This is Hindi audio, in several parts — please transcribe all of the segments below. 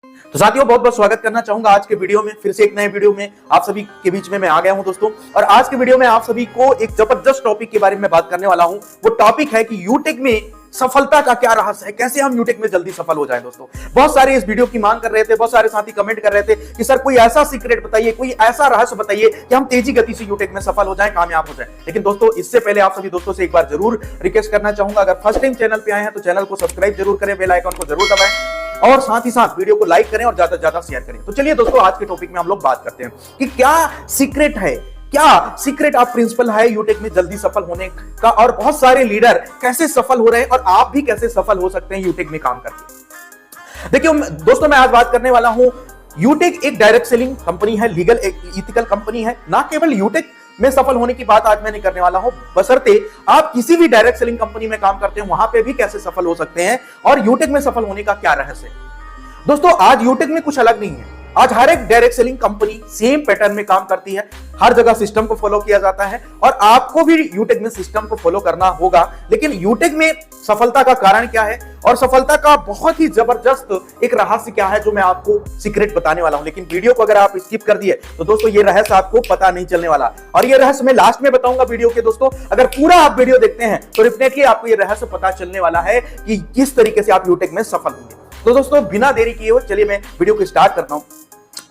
तो साथियों बहुत बहुत स्वागत करना चाहूंगा आज के वीडियो में। फिर से एक नए वीडियो में आप सभी के बीच में मैं आ गया हूं दोस्तों। और आज के वीडियो में आप सभी को एक जबरदस्त टॉपिक के बारे में बात करने वाला हूं। वो टॉपिक है कि यूटेक में सफलता का क्या रहस्य है, कैसे हम यूटेक में जल्दी सफल हो जाएं। दोस्तों बहुत सारे इस वीडियो की मांग कर रहे थे, बहुत सारे साथी कमेंट कर रहे थे कि सर कोई ऐसा सीक्रेट बताइए, कोई ऐसा रहस्य बताइए कि हम तेजी गति से यूटेक में सफल हो जाएं, कामयाब हो जाएं। लेकिन दोस्तों इससे पहले आप सभी दोस्तों से एक बार जरूर रिक्वेस्ट करना चाहूंगा, अगर फर्स्ट टाइम चैनल पे आए हैं तो चैनल को सब्सक्राइब जरूर करें, बेल आइकन को जरूर दबाएं और साथ ही साथ वीडियो को लाइक करें और ज्यादा से ज्यादा शेयर करें। तो चलिए दोस्तों आज के टॉपिक में हम लोग बात करते हैं कि क्या सीक्रेट है, क्या सीक्रेट ऑफ प्रिंसिपल है यूटेक में जल्दी सफल होने का, और बहुत सारे लीडर कैसे सफल हो रहे हैं और आप भी कैसे सफल हो सकते हैं यूटेक में काम करके। देखिए दोस्तों मैं आज बात करने वाला हूं, यूटेक एक डायरेक्ट सेलिंग कंपनी है, लीगल एथिकल कंपनी है। ना केवल यूटेक में सफल होने की बात आज मैं नहीं करने वाला हूं, बशर्ते आप किसी भी डायरेक्ट सेलिंग कंपनी में काम करते हैं वहां पे भी कैसे सफल हो सकते हैं और यूटेक में सफल होने का क्या रहस्य है। दोस्तों आज यूटेक में कुछ अलग नहीं है। आज हर एक direct selling company same pattern में काम करती है, हर जगह सिस्टम को फॉलो किया जाता है और आपको भी यूटेक में सिस्टम को फॉलो करना होगा। लेकिन यूटेक में सफलता का कारण क्या है और सफलता का बहुत ही जबरदस्त एक रहस्य क्या है जो मैं आपको सीक्रेट बताने वाला हूं। लेकिन वीडियो को अगर आप स्किप कर दिए तो दोस्तों ये रहस्य आपको पता नहीं चलने वाला, और ये रहस्य मैं लास्ट में बताऊंगा वीडियो के। दोस्तों अगर पूरा आप वीडियो देखते हैं तो डेफिनेटली आपको ये रहस्य पता चलने वाला है कि किस तरीके से आप यूटेक में सफल होंगे। तो दोस्तों बिना देरी किए हुए चलिए मैं वीडियो को स्टार्ट करता हूं।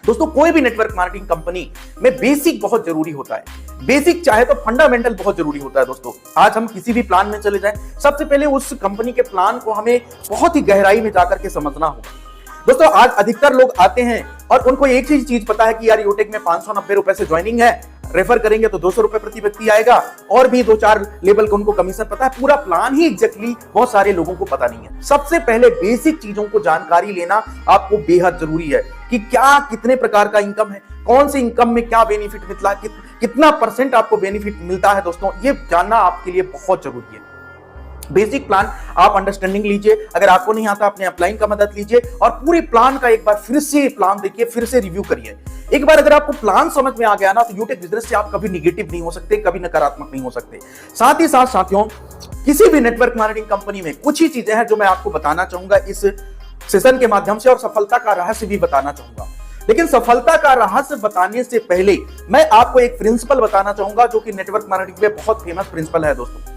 दोस्तों कोई भी नेटवर्क मार्केटिंग कंपनी में बेसिक बहुत जरूरी होता है। बेसिक चाहे तो फंडामेंटल बहुत जरूरी होता है। दोस्तों आज हम किसी भी प्लान में चले जाएं, सबसे पहले उस कंपनी के प्लान को हमें बहुत ही गहराई में जाकर के समझना होगा। दोस्तों आज अधिकतर लोग आते हैं और उनको एक ही चीज पता है कि यार यूटेक में 590 रुपए से ज्वाइनिंग है, रेफर करेंगे तो 200 रुपए प्रति व्यक्ति आएगा, और भी 2-4 लेवल का उनको कमीशन पता है। पूरा प्लान ही एग्जैक्टली बहुत सारे लोगों को पता नहीं है। सबसे पहले बेसिक चीजों को जानकारी लेना आपको बेहद जरूरी है कि क्या कितने प्रकार का इनकम है, कौन से इनकम में क्या बेनिफिट मिलता है, कितना परसेंट आपको बेनिफिट मिलता है। दोस्तों ये जानना आपके लिए बहुत जरूरी है। बेसिक प्लान आप अंडरस्टैंडिंग लीजिए, अगर आपको नहीं आता अपने अपलाइन का मदद लीजिए और पूरी प्लान का एक बार फिर से प्लान देखिए, फिर से रिव्यू करिए। एक बार अगर आपको प्लान समझ में आ गया ना तो यूटेक बिजनेस से आप कभी निगेटिव नहीं हो सकते, कभी नकारात्मक नहीं हो सकते। साथ ही साथ साथियों किसी भी नेटवर्क मार्केटिंग कंपनी में कुछ ही चीजें हैं जो मैं आपको बताना चाहूंगा इस सेशन के माध्यम से, और सफलता का रहस्य भी बताना चाहूंगा। लेकिन सफलता का रहस्य बताने से पहले मैं आपको एक प्रिंसिपल बताना चाहूंगा जो कि नेटवर्क मार्केटिंग में बहुत फेमस प्रिंसिपल है दोस्तों,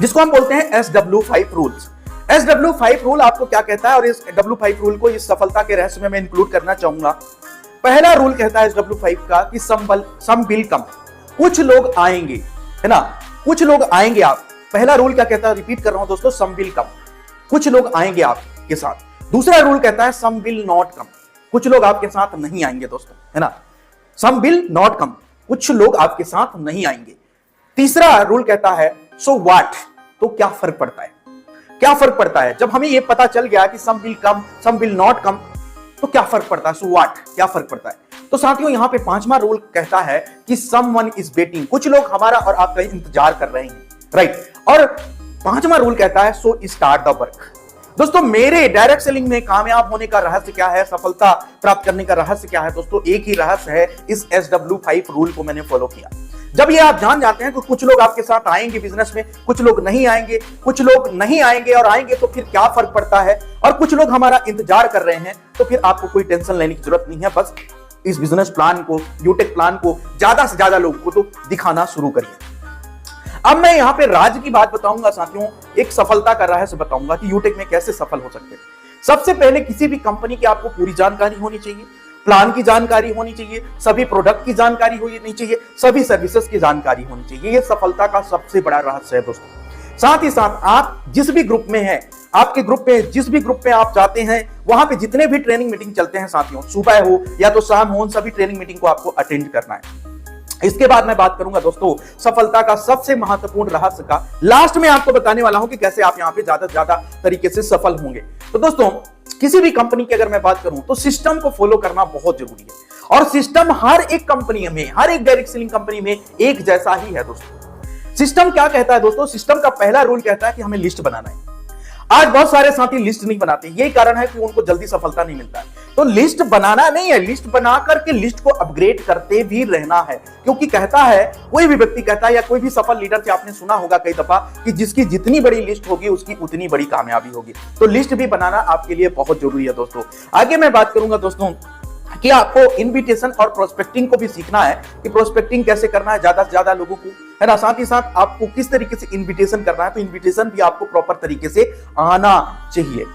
जिसको हम बोलते हैं SW5 रूल्स। SW5 रूल आपको क्या कहता है और इस SW5 रूल को इस सफलता के रहस्य में मैं इंक्लूड करना चाहूंगा। पहला रूल कहता है SW5 का कि सम विल कम, कुछ लोग आएंगे, है ना, कुछ लोग आएंगे। आप पहला रूल क्या कहता है, रिपीट कर रहा हूं दोस्तों, सम विल कम, कुछ लोग आएंगे आपके साथ। दूसरा रूल कहता है सम विल नॉट कम, कुछ लोग आपके साथ नहीं आएंगे दोस्तों, है ना, सम विल नॉट कम, कुछ लोग आपके साथ नहीं आएंगे। तीसरा रूल कहता है सो व्हाट, तो क्या फर्क पड़ता है, क्या फर्क पड़ता है। जब हमें यह पता चल गया कि some will come, some will not come, तो क्या फर्क पड़ता है, सो व्हाट, क्या फर्क पड़ता है। तो साथियों यहां पे पांचवा रूल कहता है कि समवन इज वेटिंग, कुछ लोग हमारा और आपका इंतजार कर रहे हैं, राइट। और पांचवा रूल कहता है सो स्टार्ट द वर्क। दोस्तों मेरे डायरेक्ट सेलिंग में कामयाब होने का रहस्य क्या है, सफलता प्राप्त करने का रहस्य क्या है। दोस्तों एक ही रहस्य है, इस SW5 रूल को मैंने फॉलो किया। जब ये आप जान जाते हैं कि कुछ लोग आपके साथ आएंगे बिजनेस में, कुछ लोग नहीं आएंगे, कुछ लोग नहीं आएंगे और आएंगे तो फिर क्या फर्क पड़ता है, और कुछ लोग हमारा इंतजार कर रहे हैं, तो फिर आपको कोई टेंशन लेने की जरूरत नहीं है। बस इस बिजनेस प्लान को, यूटेक प्लान को ज्यादा से ज्यादा लोगों को तो दिखाना शुरू करिए। अब मैं यहां पे राज की बात बताऊंगा साथियों, एक सफलता का रहस्य बताऊंगा कि यूटेक में कैसे सफल हो सकते हैं। सबसे पहले किसी भी कंपनी की आपको पूरी जानकारी होनी चाहिए, प्लान की जानकारी होनी चाहिए, सभी प्रोडक्ट की जानकारी होनी चाहिए, सभी सर्विसेज की जानकारी होनी चाहिए। ये सफलता का सबसे बड़ा रहस्य है दोस्तों। साथ ही साथ आप जिस भी ग्रुप में हैं, आपके ग्रुप में जिस भी ग्रुप में आप जाते हैं, वहां पे जितने भी ट्रेनिंग मीटिंग चलते हैं साथियों, सुबह हो या तो शाम हो, सभी ट्रेनिंग मीटिंग को आपको अटेंड करना है। इसके बाद मैं बात करूंगा दोस्तों सफलता का सबसे महत्वपूर्ण रहस्य का, लास्ट में आपको बताने वाला हूं कि कैसे आप यहां पे ज्यादा से ज्यादा तरीके से सफल होंगे। तो दोस्तों किसी भी कंपनी की अगर मैं बात करूं तो सिस्टम को फॉलो करना बहुत जरूरी है, और सिस्टम हर एक कंपनी में, हर एक डायरेक्ट सेलिंग कंपनी में एक जैसा ही है दोस्तों। सिस्टम क्या कहता है दोस्तों, सिस्टम का पहला रूल कहता है कि हमें लिस्ट बनाना है। आज बहुत सारे साथी लिस्ट नहीं बनाते, यही कारण है कि उनको जल्दी सफलता नहीं मिलता है। तो लिस्ट बनाना नहीं है, लिस्ट बना करके लिस्ट को अपग्रेड करते भी रहना है। क्योंकि कहता है, कोई भी व्यक्ति कहता है या कोई भी सफल लीडर से आपने सुना होगा कई दफा कि जिसकी जितनी बड़ी लिस्ट होगी उसकी उतनी बड़ी कामयाबी होगी। तो लिस्ट भी बनाना आपके लिए बहुत जरूरी है दोस्तों। आगे मैं बात करूंगा दोस्तों कि आपको इनविटेशन और प्रोस्पेक्टिंग को भी सीखना है कि प्रोस्पेक्टिंग कैसे करना है ज्यादा से ज्यादा लोगों को, है ना। साथ ही साथ आपको किस तरीके से इनविटेशन करना है, तो इनविटेशन भी आपको प्रॉपर तरीके से आना चाहिए,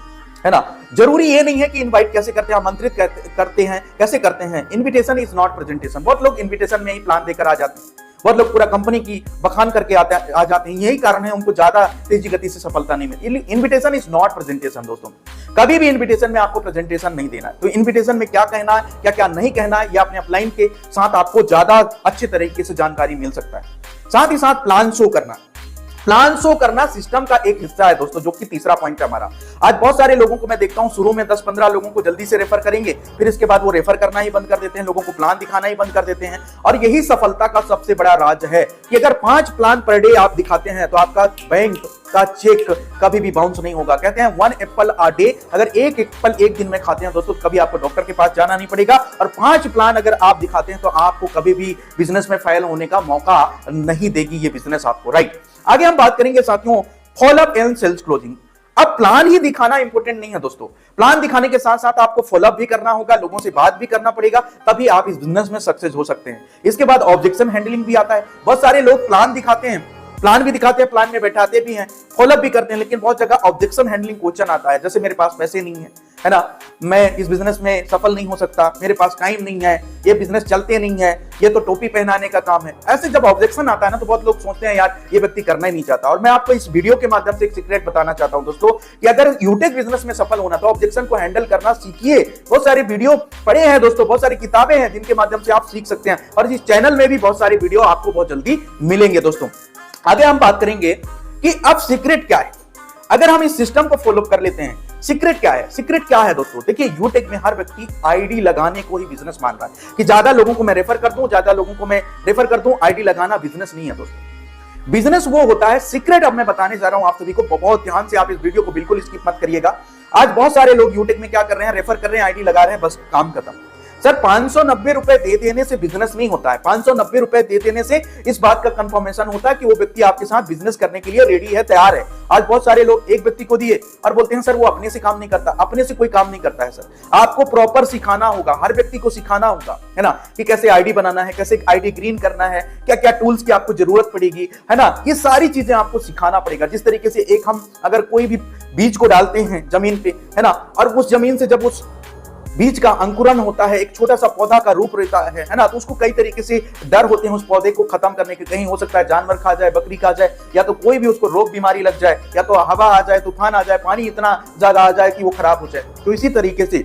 है ना। जरूरी ये नहीं है कि इनवाइट कैसे करते हैं, आमंत्रित करते हैं कैसे करते हैं। Invitation is not presentation. बहुत लोग इनविटेशन में ही प्लान देकर आ जाते हैं, बहुत लोग पूरा कंपनी की बखान करके आ जाते हैं। यही कारण है उनको ज्यादा तेजी गति से सफलता नहीं मिलती। इनविटेशन इज नॉट प्रेजेंटेशन दोस्तों। कभी भी इनविटेशन में आपको प्रेजेंटेशन नहीं देना है। तो इनविटेशन में क्या कहना है, क्या क्या नहीं कहना है, ये अपने अपलाइन के साथ आपको ज्यादा अच्छे तरीके से जानकारी मिल सकता है। साथ ही साथ प्लान शो करना, प्लान शो करना सिस्टम का एक हिस्सा है दोस्तों, जो कि तीसरा पॉइंट है हमारा। आज बहुत सारे लोगों को मैं देखता हूं, शुरू में 10-15 लोगों को जल्दी से रेफर करेंगे, फिर इसके बाद वो रेफर करना ही बंद कर देते हैं, लोगों को प्लान दिखाना ही बंद कर देते हैं। और यही सफलता का सबसे बड़ा राज है कि अगर 5 प्लान पर डे आप दिखाते हैं तो आपका बैंक का चेक कभी भी बाउंस नहीं होगा। कहते हैं 1 एप्पल अ डे। अगर 1 एप्पल एक दिन में खाते हैं दोस्तों, कभी आपको डॉक्टर के पास जाना नहीं पड़ेगा। और 5 प्लान अगर आप दिखाते हैं तो आपको कभी भी बिजनेस में फेल होने का मौका नहीं देगी ये बिजनेस आपको, राइट। आगे हम बात करेंगे साथियों फॉलोअप एंड सेल्स क्लोजिंग। अब प्लान ही दिखाना इंपॉर्टेंट नहीं है दोस्तों, प्लान दिखाने के साथ साथ आपको फॉलोअप भी करना होगा, लोगों से बात भी करना पड़ेगा, तभी आप इस बिजनेस में सक्सेस हो सकते हैं। इसके बाद ऑब्जेक्शन हैंडलिंग भी आता है। बहुत सारे लोग प्लान दिखाते हैं, प्लान भी दिखाते हैं, प्लान में बैठाते भी हैं, फॉलोअप भी करते हैं, लेकिन बहुत जगह ऑब्जेक्शन हैंडलिंग क्वेश्चन आता है, जैसे मेरे पास पैसे नहीं है ना, मैं इस बिजनेस में सफल नहीं हो सकता, मेरे पास टाइम नहीं है, ये बिजनेस चलते नहीं है, ये तो टोपी पहनाने का काम है। ऐसे जब ऑब्जेक्शन आता है ना, तो बहुत लोग सोचते हैं यार ये व्यक्ति करना ही नहीं चाहता। और मैं आपको इस वीडियो के माध्यम से एक सीक्रेट बताना चाहता हूं दोस्तों कि अगर यूटेक बिजनेस में सफल होना तो ऑब्जेक्शन को हैंडल करना सीखिए। बहुत सारे वीडियो पड़े हैं दोस्तों, बहुत सारी किताबें हैं जिनके माध्यम से आप सीख सकते हैं, और इस चैनल में भी बहुत सारे वीडियो आपको बहुत जल्दी मिलेंगे दोस्तों। आगे हम बात करेंगे कि अब सीक्रेट क्या है। अगर हम इस सिस्टम को फॉलो कर लेते हैं, सीक्रेट क्या है, सीक्रेट क्या है दोस्तों। देखिए यूटेक में हर व्यक्ति आईडी लगाने को ही बिजनेस मान रहा है कि ज्यादा लोगों को मैं रेफर कर दूं, ज्यादा लोगों को मैं रेफर कर दूं। आईडी लगाना बिजनेस नहीं है दोस्तों, बिजनेस वो होता है। सीक्रेट अब मैं बताने जा रहा हूं आप सभी को, बहुत ध्यान से आप इस वीडियो को बिल्कुल स्किप मत करिएगा। आज बहुत सारे लोग यूटेक में क्या कर रहे हैं, रेफर कर रहे हैं, आईडी लगा रहे हैं, बस काम खत्म। सर 590 रुपए दे देने से बिजनेस नहीं होता है। 590 रुपए दे देने से इस बात का कंफर्मेशन होता है कि वो व्यक्ति आपके साथ बिजनेस करने के लिए रेडी है, तैयार है। आज बहुत सारे लोग एक व्यक्ति को दिए और बोलते हैं सर वो अपने से काम नहीं करता। अपने से कोई काम नहीं करता है सर, आपको प्रॉपर सिखाना होगा, हर व्यक्ति को सिखाना होगा, है ना, कि कैसे आईडी बनाना है, कैसे आईडी ग्रीन करना है, क्या क्या टूल्स की आपको जरूरत पड़ेगी, है ना। ये सारी चीजें आपको सिखाना पड़ेगा। जिस तरीके से एक हम अगर कोई भी बीज को डालते हैं जमीन पे, है ना, और उस जमीन से जब उस बीज का अंकुरन होता है, एक छोटा सा पौधा का रूप रहता है ना, तो उसको कई तरीके से डर होते हैं उस पौधे को खत्म करने के। कहीं हो सकता है जानवर खा जाए, बकरी खा जाए, या तो कोई भी उसको रोग बीमारी लग जाए, या तो हवा आ जाए, तूफान आ जाए, पानी इतना ज्यादा आ जाए कि वो खराब हो जाए। तो इसी तरीके से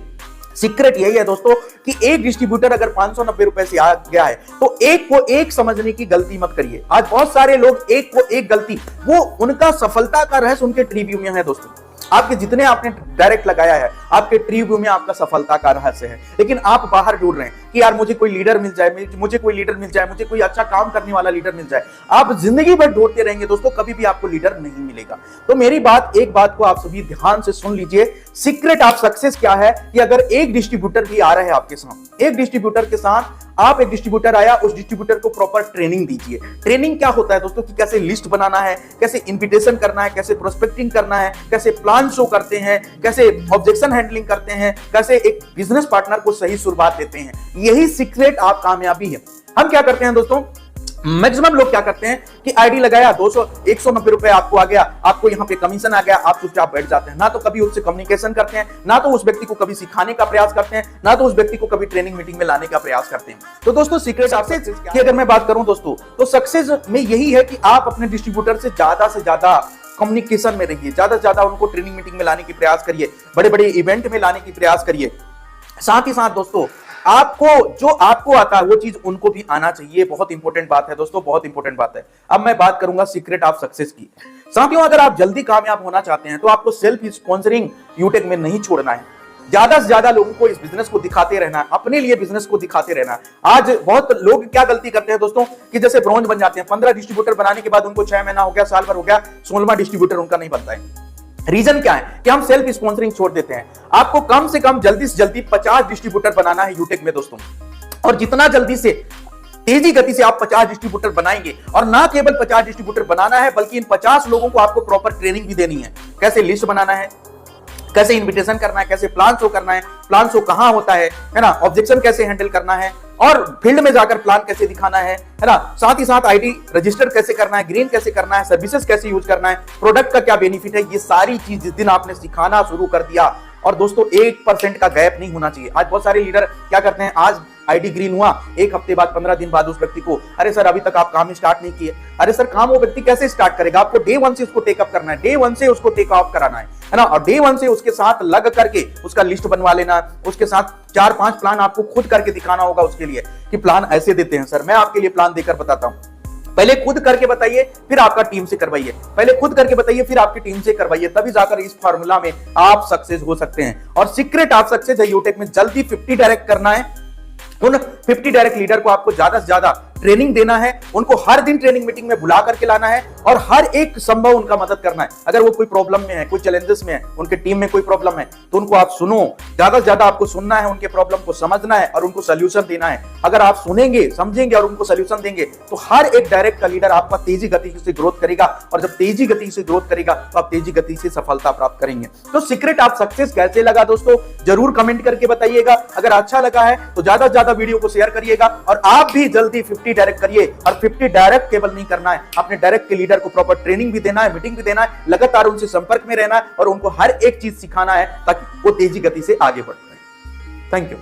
सीक्रेट यही है दोस्तों कि एक डिस्ट्रीब्यूटर अगर 590 रुपए से आ गया है तो एक को एक समझने की गलती मत करिए। आज बहुत सारे लोग एक को एक गलती, वो उनका सफलता का रहस्य उनके ट्री व्यू में है दोस्तों। आपके जितने आपने डायरेक्ट लगाया है, आपके ट्री व्यू में आपका सफलता का रहस्य है, लेकिन आप बाहर ढूंढ रहे हैं कि यार मुझे कोई लीडर मिल जाए, मुझे कोई लीडर मिल जाए, मुझे कोई अच्छा काम करने वाला लीडर मिल जाए। आप जिंदगी भर ढूंढते रहेंगे दोस्तों, कभी भी आपको लीडर नहीं मिलेगा। तो मेरी एक बात को आप सभी ध्यान से सुन लीजिए। सीक्रेट ऑफ सक्सेस क्या है कि अगर एक डिस्ट्रीब्यूटर भी आ रहा है आपके साथ, एक डिस्ट्रीब्यूटर के साथ आप, एक डिस्ट्रीब्यूटर आया, उस डिस्ट्रीब्यूटर को प्रॉपर ट्रेनिंग दीजिए। ट्रेनिंग क्या होता है दोस्तों कि कैसे लिस्ट बनाना है, कैसे इनविटेशन करना है, कैसे प्रोस्पेक्टिंग करना है, कैसे प्लान शो करते हैं, कैसे ऑब्जेक्शन हैंडलिंग करते हैं, कैसे एक बिजनेस पार्टनर को सही शुरुआत देते हैं। यही सीक्रेट आप कामयाबी है। हम क्या करते हैं दोस्तों, मैक्सिमम लोग क्या करते हैं कि आईडी लगाया, 190 रुपए आपको आ गया, आपको यहाँ पे कमीशन आ गया, आप चुपचाप बैठ जाते हैं। ना तो कभी उससे कम्युनिकेशन करते हैं, ना तो उस व्यक्ति को कभी सिखाने का प्रयास करते हैं, ना तो उस व्यक्ति को कभी ट्रेनिंग मीटिंग में लाने का प्रयास करते हैं। तो दोस्तों सीक्रेट सक्सेस की अगर मैं बात करूं दोस्तों, तो सक्सेस में यही है कि आप अपने डिस्ट्रीब्यूटर से ज्यादा कम्युनिकेशन में रहिए, ज्यादा से ज्यादा उनको ट्रेनिंग मीटिंग में लाने की प्रयास करिए, बड़े बड़े इवेंट में लाने की प्रयास करिए। साथ ही साथ दोस्तों आपको जो आपको आता है वो चीज उनको भी आना चाहिए। बहुत इंपॉर्टेंट बात है दोस्तों, बहुत इंपॉर्टेंट बात है। अब मैं बात करूंगा सीक्रेट ऑफ सक्सेस की। साथियों अगर आप जल्दी कामयाब होना चाहते हैं तो आपको सेल्फ स्पॉन्सरिंग यूटेक में नहीं छोड़ना है। ज्यादा से ज्यादा लोगों को इस बिजनेस को दिखाते रहना है, अपने लिए बिजनेस को दिखाते रहना है। आज बहुत लोग क्या गलती करते हैं दोस्तों कि जैसे ब्रॉन्ज बन जाते हैं, 15 डिस्ट्रीब्यूटर बनाने के बाद उनको 6 महीना हो गया, साल भर हो गया, 16वां डिस्ट्रीब्यूटर उनका नहीं बनता है। रीजन क्या है कि हम सेल्फ स्पॉन्सरिंग छोड़ देते हैं। आपको कम से कम जल्दी से जल्दी 50 डिस्ट्रीब्यूटर बनाना है यूटेक में दोस्तों, और जितना जल्दी से तेजी गति से आप 50 डिस्ट्रीब्यूटर बनाएंगे, और ना केवल 50 डिस्ट्रीब्यूटर बनाना है बल्कि इन 50 लोगों को आपको प्रॉपर ट्रेनिंग भी देनी है। कैसे लिस्ट बनाना है, कैसे इनविटेशन करना है, कैसे प्लान शो करना है, प्लान शो कहां होता है ना, ऑब्जेक्शन कैसे हैंडल करना है, और फील्ड में जाकर प्लान कैसे दिखाना है ना, साथ ही साथ आईडी रजिस्टर कैसे करना है, ग्रीन कैसे करना है, सर्विसेज कैसे यूज करना है, प्रोडक्ट का क्या बेनिफिट है, ये सारी चीज जिस दिन आपने सिखाना शुरू कर दिया, और दोस्तों 1% का गैप नहीं होना चाहिए। आज बहुत सारे लीडर क्या करते हैं, आज आईडी ग्रीन हुआ, एक हफ्ते बाद 15 दिन बाद उस व्यक्ति को, अरे सर अभी तक आप काम ही स्टार्ट नहीं किए। अरे सर काम वो व्यक्ति कैसे स्टार्ट करेगा, आपको डे 1 से उसको टेकअप करना है, डे 1 से उसको टेक ऑफ कराना है ना, और डे 1 से उसके साथ लग करके उसका लिस्ट बनवा लेना, उसके साथ 4-5 प्लान आपको खुद करके दिखाना होगा उसके लिए कि प्लान ऐसे देते हैं सर। मैं आपके लिए प्लान देकर बताता हूं, पहले खुद करके बताइए फिर आपका टीम से करवाइए, पहले खुद करके बताइए फिर आपकी टीम से करवाइए, तभी जाकर इस फार्मूला में आप सक्सेस हो सकते हैं। और सीक्रेट ऑफ सक्सेस है यूटेक में जल्दी 50 डायरेक्ट करना है। उन 50 डायरेक्ट लीडर को आपको ज्यादा से ज्यादा ट्रेनिंग देना है, उनको हर दिन ट्रेनिंग मीटिंग में बुला करके लाना है, और हर एक संभव उनका मदद करना है। अगर वो कोई प्रॉब्लम में है, कोई चैलेंजेस में है, उनके टीम में कोई प्रॉब्लम है, तो उनको आप सुनो, ज्यादा से ज्यादा आपको सुनना है, उनके प्रॉब्लम को समझना है और उनको सोल्यूशन देना है। अगर आप सुनेंगे, समझेंगे और उनको सोल्यूशन देंगे तो हर एक डायरेक्ट का लीडर आपका तेजी गति से ग्रोथ करेगा, और जब तेजी गति से ग्रोथ करेगा तो आप तेजी गति से सफलता प्राप्त करेंगे। तो सीक्रेट ऑफ सक्सेस कैसे लगा दोस्तों, जरूर कमेंट करके बताइएगा। अगर अच्छा लगा है तो ज्यादा से ज्यादा वीडियो को शेयर करिएगा, और आप भी जल्दी 50 डायरेक्ट करिए। और 50 डायरेक्ट केवल नहीं करना है, अपने डायरेक्ट के लीडर को प्रॉपर ट्रेनिंग भी देना है, मीटिंग भी देना है, लगातार उनसे संपर्क में रहना है और उनको हर एक चीज सिखाना है ताकि वो तेजी गति से आगे बढ़ पाए। Thank you.